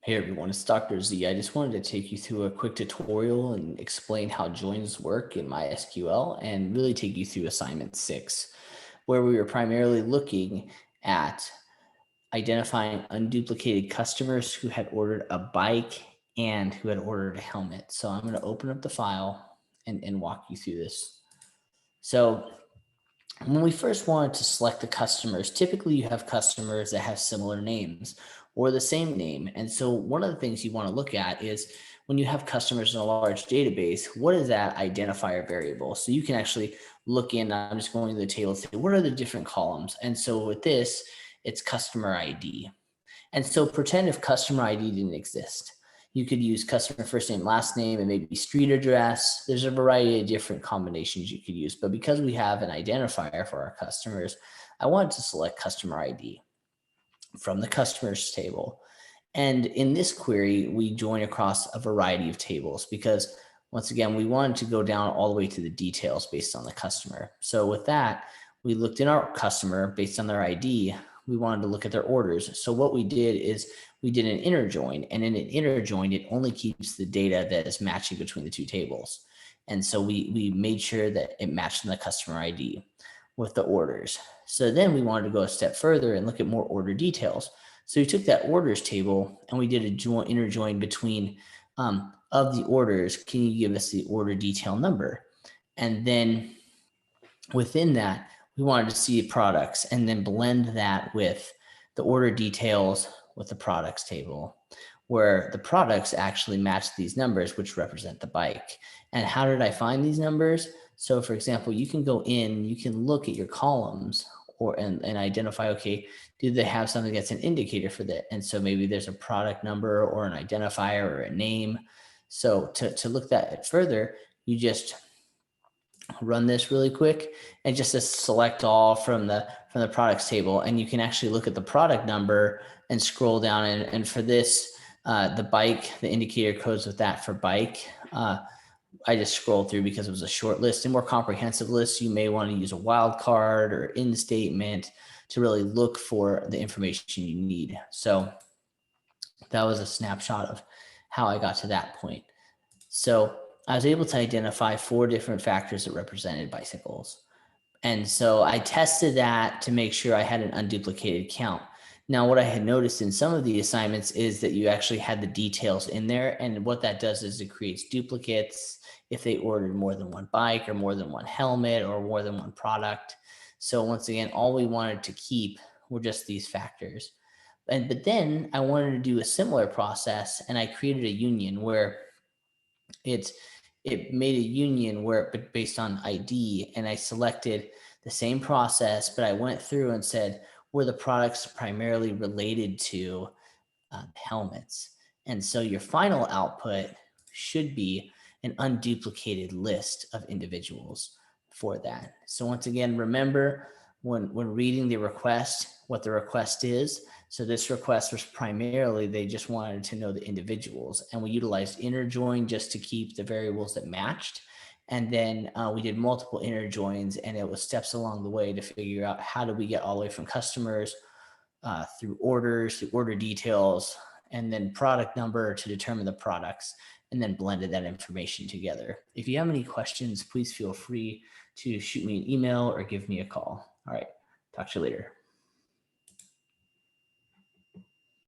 Hey everyone, it's Dr. Z. I just wanted to take you through a quick tutorial and explain how joins work in MySQL and really take you through assignment 6, where we were primarily looking at identifying unduplicated customers who had ordered a bike and who had ordered a helmet. So I'm going to open up the file and walk you through this. So when we first wanted to select the customers, typically you have customers that have similar names or the same name. And so one of the things you want to look at is when you have customers in a large database, what is that identifier variable? So you can actually look in, I'm just going to the table and say, what are the different columns? And so with this, it's customer ID. And so pretend if customer ID didn't exist. You could use customer first name, last name, and maybe street address. There's a variety of different combinations you could use. But because we have an identifier for our customers, I wanted to select customer ID from the customers table. And in this query, we join across a variety of tables because once again, we wanted to go down all the way to the details based on the customer. So with that, we looked in our customer based on their ID. We wanted to look at their orders. So what we did is we did an inner join, and in an inner join, it only keeps the data that is matching between the two tables. And so we made sure that it matched in the customer ID with the orders. So then we wanted to go a step further and look at more order details. So we took that orders table and we did a inner join between of the orders. Can you give us the order detail number? And then within that, we wanted to see products and then blend that with the order details with the products table, where the products actually match these numbers, which represent the bike. And how did I find these numbers? So for example, you can go in, you can look at your columns and identify, okay, do they have something that's an indicator for that? And so maybe there's a product number or an identifier or a name. So to look that further, you just run this really quick and just select all from the products table, and you can actually look at the product number and scroll down, and for this the bike, the indicator codes with that for bike, I just scrolled through because it was a short list. And more comprehensive lists, you may want to use a wildcard or in statement to really look for the information you need. So that was a snapshot of how I got to that point. So I was able to identify 4 different factors that represented bicycles. And so I tested that to make sure I had an unduplicated count. Now, what I had noticed in some of the assignments is that you actually had the details in there. And what that does is it creates duplicates if they ordered more than one bike or more than one helmet or more than one product. So once again, all we wanted to keep were just these factors. But then I wanted to do a similar process, and I created a union where it's it made a union where but based on ID, and I selected the same process, but I went through and said, were the products primarily related to helmets? And so your final output should be an unduplicated list of individuals for that. So once again, remember when reading the request, what the request is. So this request was primarily, they just wanted to know the individuals, and we utilized inner join just to keep the variables that matched. And then we did multiple inner joins, and it was steps along the way to figure out how do we get all the way from customers through orders, through order details, and then product number to determine the products, and then blended that information together. If you have any questions, please feel free to shoot me an email or give me a call. All right, talk to you later.